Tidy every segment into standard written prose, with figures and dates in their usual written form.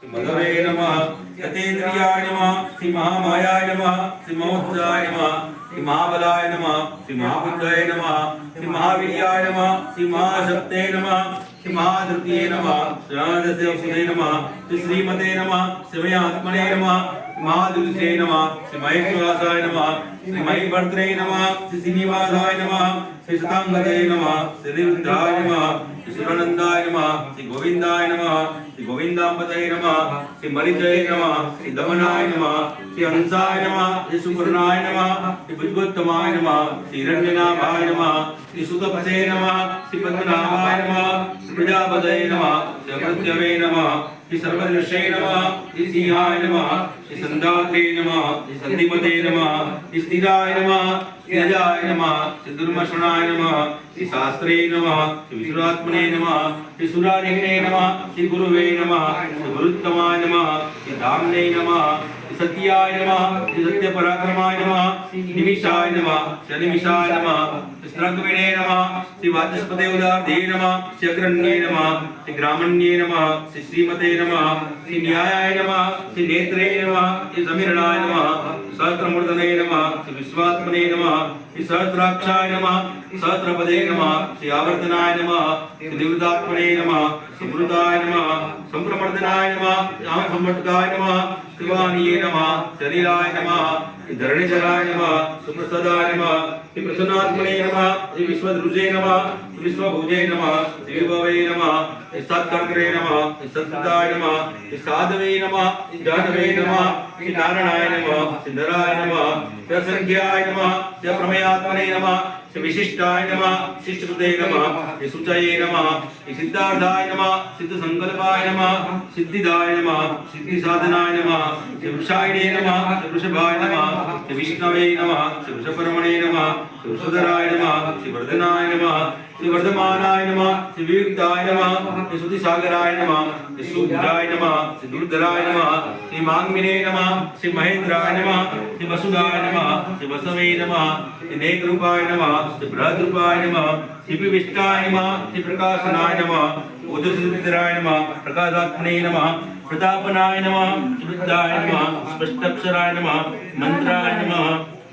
श्री मधवे नमः यतेन्द्रियाय नमः श्री महामायाय नमः श्री महोत्साय नमः श्री महाबलाय नमः श्री महाबुद्धाय नमः श्री महावीर्याय नमः श्री महाशक्ते नमः श्री महाधृतिये नमः श्री महादस्ये नमः श्री श्रीमते नमः श्री आत्मने नमः महादुलसे नमः श्री महेश्वराय नमः श्री महीभद्रे नमः श्री श्रीनिवासाय नमः श्री सतांगते नमः श्री निरुद्धाय नमः श्री सुरानंदाय नमः श्री गोविंदाय नमः श्री गोविंदांबते नमः श्री मरिजय नमः श्री दमनाय नमः श्री हंसाय नमः श्री सुपर्णाय नमः श्री भुजगोत्तमाय नमः श्री हिरण्यनाभाय नमः श्री सुतपते नमः श्री पद्मनाभाय नमः श्री प्रजापतये नमः श्री अमृत्यवे नमः श्री सर्वदर्शे नमः श्री सिंहाय नमः श्री संदात्रे नमः श्री संधिमते नमः श्री स्थिराय नमः श्री अजाय नमः श्री दुर्मशनाय नमः श्री शास्त्रे नमः श्री विष्णुरात्मने नमः श्री सुरारिणे नमः श्री गुरुवे नमः श्री गुरुत्तमाय नमः श्री धामने नमः श्री सत्याय नमः श्री सत्यपराक्रमाय नमः श्री निमिषाय नमः श्री निमिषाय नमः श्री स्त्रग्विणे नमः श्री वाचस्पते उदार्धे नमः श्री अग्रण्ये नमः श्री ग्रामण्ये नमः श्री श्रीमते नमः श्री न्यायाय नमः श्री नेत्रे नमः श्री समीरणाय नमः सहस्रमूर्धने नमः श्री विश्वात्मने नमः श्री सहस्राक्षाय नमः सहस्रपदे नमः श्री आवर्तनाय नमः श्री निवृत्तात्मने नमः श्री मृताय नमः संप्रमर्दनाय नमः श्याम संवर्तकाय नमः शिवानिये नमः शरीराय नमः श्री धरणीधराय नमः सुप्रसादाय नमः श्री प्रसन्नात्मने नमः श्री विश्वदृजे नमः श्री विश्वभुजे नमः श्री विभवे नमः श्री सत्कर्त्रे नमः श्री सत्ताय नमः श्री साधवे नमः श्री जानवे नमः श्री नारायणाय नमः श्री नराय नमः श्री असंख्याय नमः श्री प्रमेयात्मने नमः श्री विशिष्टाय नमः शिष्टकृते नमः श्री सुचये नमः श्री सिद्धार्थाय नमः सिद्ध संकल्पाय नमः सिद्धिदाय नमः सिद्धि साधनाय नमः श्री वृषायणे नमः श्री वृषभाय नमः श्री विष्णवे नमः श्री वृषपरमणे नमः श्री वृषधराय नमः श्री वर्धनाय नमः श्री वर्धमानाय नमः श्री वियुक्ताय नमः श्री सुधिसागराय नमः श्री सुभद्राय नमः श्री दुर्धराय नमः श्री मांगमिने नमः श्री महेंद्राय नमः श्री वसुदाय नमः श्री वसवे नमः श्री नेकरूपाय नमः श्री बृहद्रूपाय नमः श्री विविष्टाय नमः श्री प्रकाशनाय नमः ओजस्वितराय नमः प्रकाशात्मने नमः प्रतापनाय नमः विद्याय नमः स्पष्टाक्षराय नमः मंत्राय नमः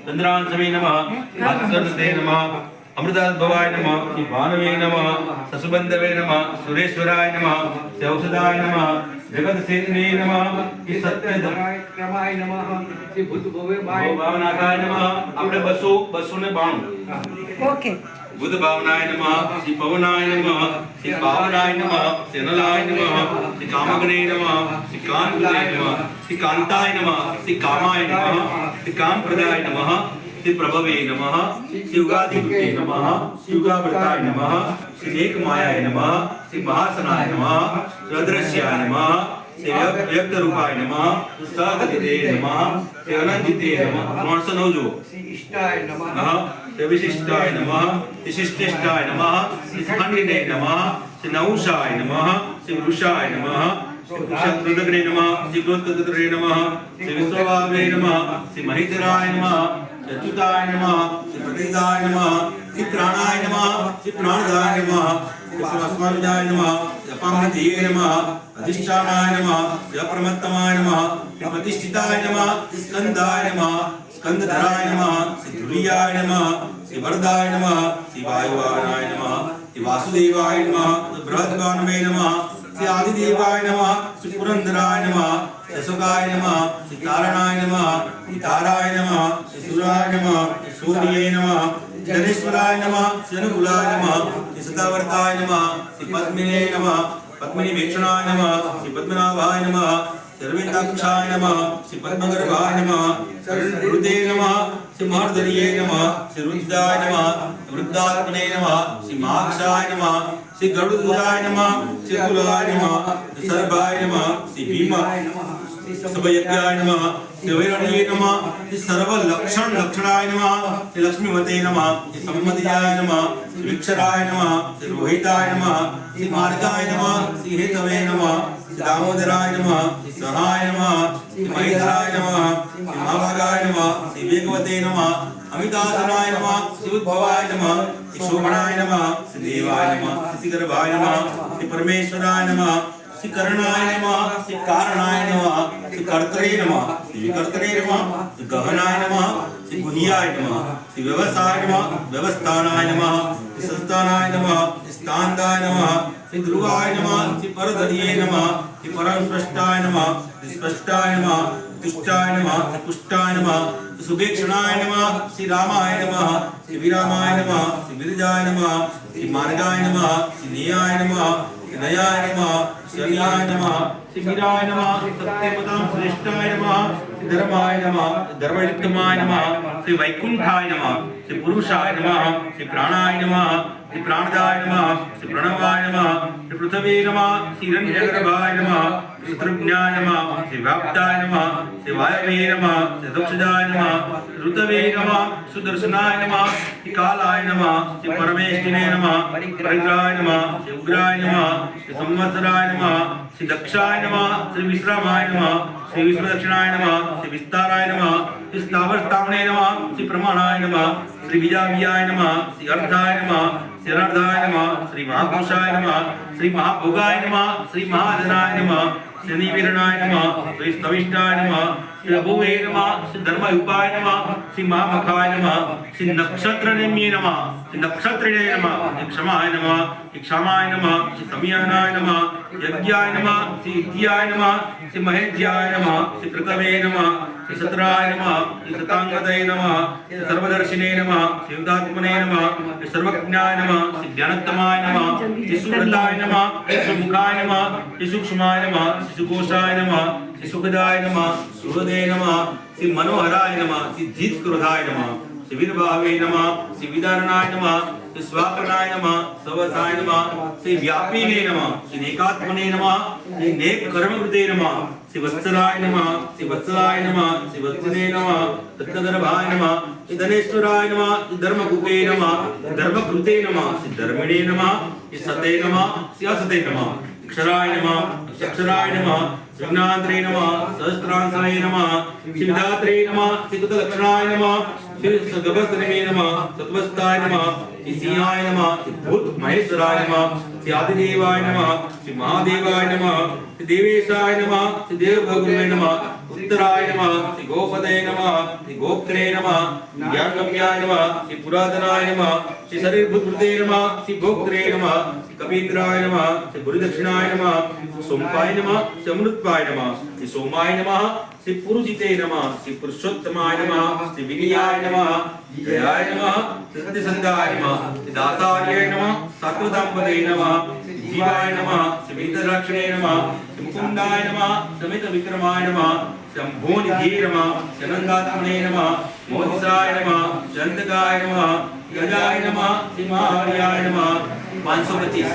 चंद्रांशवे नमः भास्करते नमः अमृताद्भवाय नमः श्री भानवे नमः ससुबंधवे नमः सुरेश्वराय नमः श्री औषधाय नमः जगतसेतवे नमः श्री सत्यक्रमाय नमः श्री भूतभावनाथाय नमः આપણે 292 ओके बुद्ध भावनाय नमः श्री पवनाय नमः श्री पावनाय नमः श्री अनलाय नमः श्री कामगणे नमः श्री कांताय नमः श्री कांताय नमः श्री कामाय नमः श्री कामप्रदाय नमः श्री प्रभवे नमः श्री युगाधिपते नमः श्री युगावृताय नमः श्री एकमायाय नमः श्री महासनाय नमः श्री अदृश्याय नमः श्री व्यक्त रूपाय नमः सगतिते नमः श्री अनंतिते नमः 309 जो श्री इष्टाय नमः श्री विशिष्टाय नमः श्री शिष्टिष्टाय नमः श्री खंडिने नमः श्री नौषाय नमः श्री वृषाय नमः श्री वृषकृतग्ने नमः श्री क्रोधकृतग्ने नमः श्री विश्वभावे नमः श्री महेश्वराय नमः श्री अच्युताय नमः श्री प्रतिदाय नमः श्री प्राणाय नमः श्री प्राणदाय नमः श्री परमात्माय नमः श्री अपामृतिये नमः अधिष्ठानाय नमः श्री अप्रमत्तमाय नमः श्री प्रतिष्ठिताय नमः श्री स्कंदाय नमः स्कंदधराय नमः श्री ध्रुवीयाय नमः श्री वरदाय नमः श्री वायुवाहनाय नमः श्री वासुदेवाय नमः श्री बृहद्भानवे नमः श्री आदिदेवाय नमः श्री पुरंदराय नमः श्री अशोकाय नमः श्री तारणाय नमः श्री ताराय नमः श्री सूर्याय नमः श्री सूर्ये नमः जनेश्वराय नमः श्री अनुकूलाय नमः श्री सदावर्ताय नमः श्री पद्मिने नमः पद्मिनी वीक्षणाय नमः श्री पद्मनाभाय नमः सर्वेन्द्राक्षाय नमः श्री पद्मगर्भाय नमः श्री हृदे नमः श्री महर्दरिये नमः श्री रुद्राय नमः वृद्धात्मने नमः श्री माक्षाय नमः श्री गरुड़ध्वजाय नमः श्री कुलाय नमः श्री सर्वाय नमः श्री भीमाय नमः सबयज्ञाय नमः श्री वैरणीये नमः श्री सर्वलक्षणाय नमः श्री लक्ष्मीवते नमः श्री सम्मतियाय नमः श्री विक्षराय नमः श्री रोहिताय नमः श्री मार्गाय नमः श्री हेतवे नमः श्री दामोदराय नमः श्री सहाय नमः श्री महेंद्राय नमः श्री महाभागाय नमः श्री वेगवते नमः अमितासनाय नमः श्री उद्भवाय नमः श्री शोभनाय नमः श्री देवाय नमः श्री गर्भाय नमः श्री परमेश्वराय नमः श्री करणाय नमः श्री कारणाय नमः श्री कर्तरे नमः श्री विकर्तरे नमः श्री गहनाय नमः श्री गुह्याय नमः श्री व्यवसाय नमः व्यवस्थानाय नमः श्री संस्थानाय नमः श्री स्थानदाय नमः श्री ध्रुवाय नमः श्री परधरिये नमः श्री परम स्पष्टाय नमः श्री स्पष्टाय नमः तुष्टाय नमः श्री पुष्टाय नमः श्री सुभीक्षणाय नमः श्री रामाय नमः श्री विरामाय नमः श्री विरजाय नमः श्री मार्गाय नमः श्री नेयाय नमः श्री नयाय नमः श्री अनियाय नमः श्री वीराय नमः श्री सत्यपदां श्रेष्ठाय नमः श्री धर्माय नमः धर्मयुक्तमाय नमः श्री वैकुंठाय नमः श्री पुरुषाय नमः श्री प्राणाय नमः श्री प्राणदाय नमः श्री प्रणवाय नमः श्री पृथ्वी नमः श्री हिरण्यगर्भाय नमः श्री त्रज्ञाय नमः श्री व्याप्ताय नमः श्री वायवे नमः श्री दक्षजाय नमः श्री ऋतवे नमः सुदर्शनाय नमः श्री कालाय नमः श्री परमेष्ठिने नमः परिग्राय नमः श्री उग्राय नमः श्री संवत्सराय नमः श्री दक्षाय नमः श्री विश्रामाय नमः श्री विश्वदक्षिणाय नमः श्री विस्ताराय नमः श्री स्थावरस्थापने नमः श्री प्रमाणाय नमः श्री बीजाभ्याय नमः श्री अर्थाय नमः श्री अनर्थाय नमः श्री महापुरुषाय नमः श्री महाभोगाय नमः श्री महाधनाय नमः श्री निवीरणाय नमः श्री स्तविष्ठाय नमः श्री अभुवे नमः श्री धर्मयुपाय नमः श्री महामखाय नमः श्री नक्षत्रनेम्ये नमः श्री नक्षत्रिणे नमः श्री क्षमाय नमः श्री क्षमाय नमः श्री समयानाय नमः यज्ञाय नमः श्री इत्याय नमः श्री महेज्याय नमः श्री कृतवे नमः श्री सत्राय नमः श्री सतांगतये नमः श्री सर्वदर्शिने नमः श्री युक्तात्मने नमः श्री सर्वज्ञाय नमः श्री ज्ञानोत्तमाय नमः श्री सुव्रताय नमः श्री सुमुखाय नमः श्री सूक्ष्माय नमः श्री सुकोशाय नमः श्री सुखदाय नमः सुहृदे नमः श्री मनोहराय नमः श्री जित्क्रोधाय नमः श्री वीरभावे नमः श्री विदारणाय नमः श्री स्वापनाय नमः सवसाय नमः श्री व्यापिने नमः श्री नेकात्मने नमः श्री नेक कर्मकृते नमः श्री वत्सलाय नमः श्री वत्सलाय नमः श्री वत्सने नमः तत्तदर्भाय नमः श्री धनेश्वराय नमः श्री धर्मकृते नमः धर्मकृते नमः श्री धर्मिणे नमः श्री सते नमः श्री असते नमः अक्षराय नमः अक्षराय नमः विघ्नांतरे नमः सहस्त्रांसने नमः श्री विधात्रे नमः श्री कृतलक्षणाय नमः श्री सगभस्त्रने नमः सत्वस्ताय नमः श्री सिंहाय नमः श्री भूत महेश्वराय नमः श्री आदिदेवाय नमः श्री महादेवाय नमः श्री देवेशाय नमः श्री देवभगुरुवे नमः उत्तराय नमः श्री गोपदये नमः श्री गोप्त्रे नमः ज्ञानगम्याय नमः श्री पुरातनाय नमः श्री शरीरभूतकृते नमः श्री भोक्त्रे नमः श्री कपीन्द्राय नमः श्री गुरुदक्षिणाय नमः श्री सोमपाय नमः श्री अमृतपाय नमः श्री सोमाय नमः श्री पुरुजिते नमः श्री पुरुषोत्तमाय नमः श्री विनयाय नमः जयाय नमः श्री सत्यसंधाय नमः श्री दातार्याय नमः सात्वतांपदये नमः श्री जीवाय नमः श्री वेदरक्षणे नमः श्री मुकुंदाय नमः समेत विक्रमाय नमः श्री अम्भोनिधे नमः श्री अनंतात्मने नमः मोदिसाय नमः श्री अंतकाय नमः गजाय नमः श्री महाहर्याय नमः 525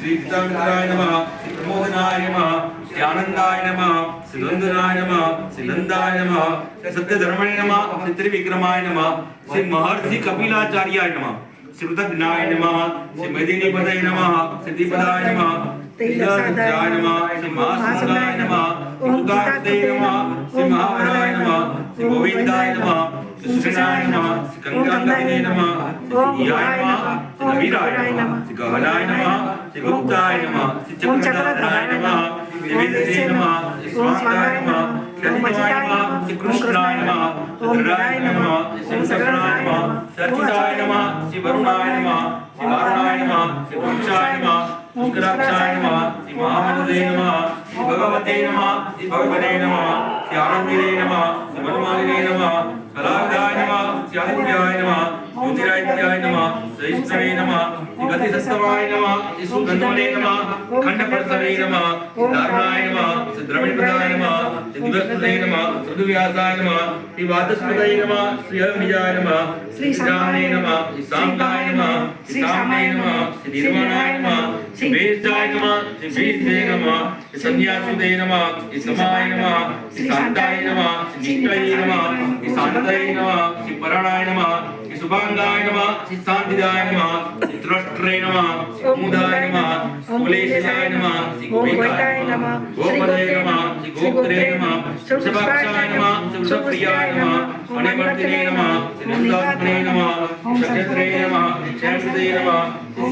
श्री चित्तामित्राय नमः श्री प्रमोदनाय नमः श्री आनंदाय नमः श्री नंदनाय नमः श्री नंदाय नमः श्री सत्यधर्मणे नमः श्री त्रिविक्रमाय नमः श्री महर्षि कपिलाचार्याय नमः श्री कृतज्ञाय नमः श्री मेदिनीपदये नमः श्री दीपदाय नमः तेजसाय नमः श्री महासुंदराय नमः श्री उदारते नमः श्री महावराय नमः श्री गोविंदाय नमः श्री सुषणाय नमः श्री गंगांगने नमः श्री याय नमः श्री नवीराय नमः श्री गहनाय नमः श्री गुप्ताय नमः श्री चक्रधराय नमः श्री वेदसे नमः श्री स्वाहाय नमः श्री अनिताय नमः श्री कृष्णाय नमः श्री रुद्राय नमः श्री शंकराय नमः श्री अच्युताय नमः श्री वरुणाय नमः श्री वारुणाय नमः श्री वंशाय नमः शुक्राक्षाय नमः श्री महामनसे नमः श्री भगवते नमः श्री भगवने नमः श्री आनंदिने नमः श्री मनमालिने नमः कलाविदाय नमः श्री आदित्याय नमः ज्योतिरादित्याय नमः श्रेष्ठवे नमः श्री गतिसत्तमाय नमः श्री सुगन्धने नमः खंडप्रसवे नमः श्री दारुणाय नमः श्री द्रविणपदाय नमः श्री दिवसपदये नमः श्रुतव्यासाय नमः श्री वाचस्पतये नमः श्री अग्निजाय नमः श्री श्रावणे नमः श्री साम्बाय नमः श्री सामने नमः श्री निर्वाणाय नमः श्री वेदाय नमः श्री वेदे नमः श्री संन्यासुदे नमः श्री समाय नमः श्री शांताय नमः श्री निष्ठाय नमः श्री शांताय नमः श्री पराणाय नमः श्री शुभांगाय नमः श्री शांतिदाय नमः श्री त्रष्ट्रे नमः श्री मुदाय नमः श्री कुलेशाय नमः श्री गोविंदाय नमः गोपदये नमः श्री गोत्रे नमः वृषभाक्षाय नमः वृषभप्रियाय नमः मणिवर्तिने नमः मुनिदात्मने नमः नक्षत्रे नमः शैलसुते नमः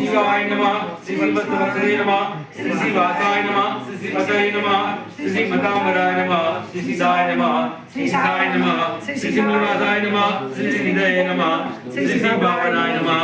शिवाय नमः शिववत्सवत्सले नमः शिवासाय नमः शिवपतये नमः श्रीमताम्बराय नमः श्रीसिद्धाय नमः श्रीसाय नमः श्रीनिवासाय नमः श्रीनिधये नमः श्रीभावनाय नमः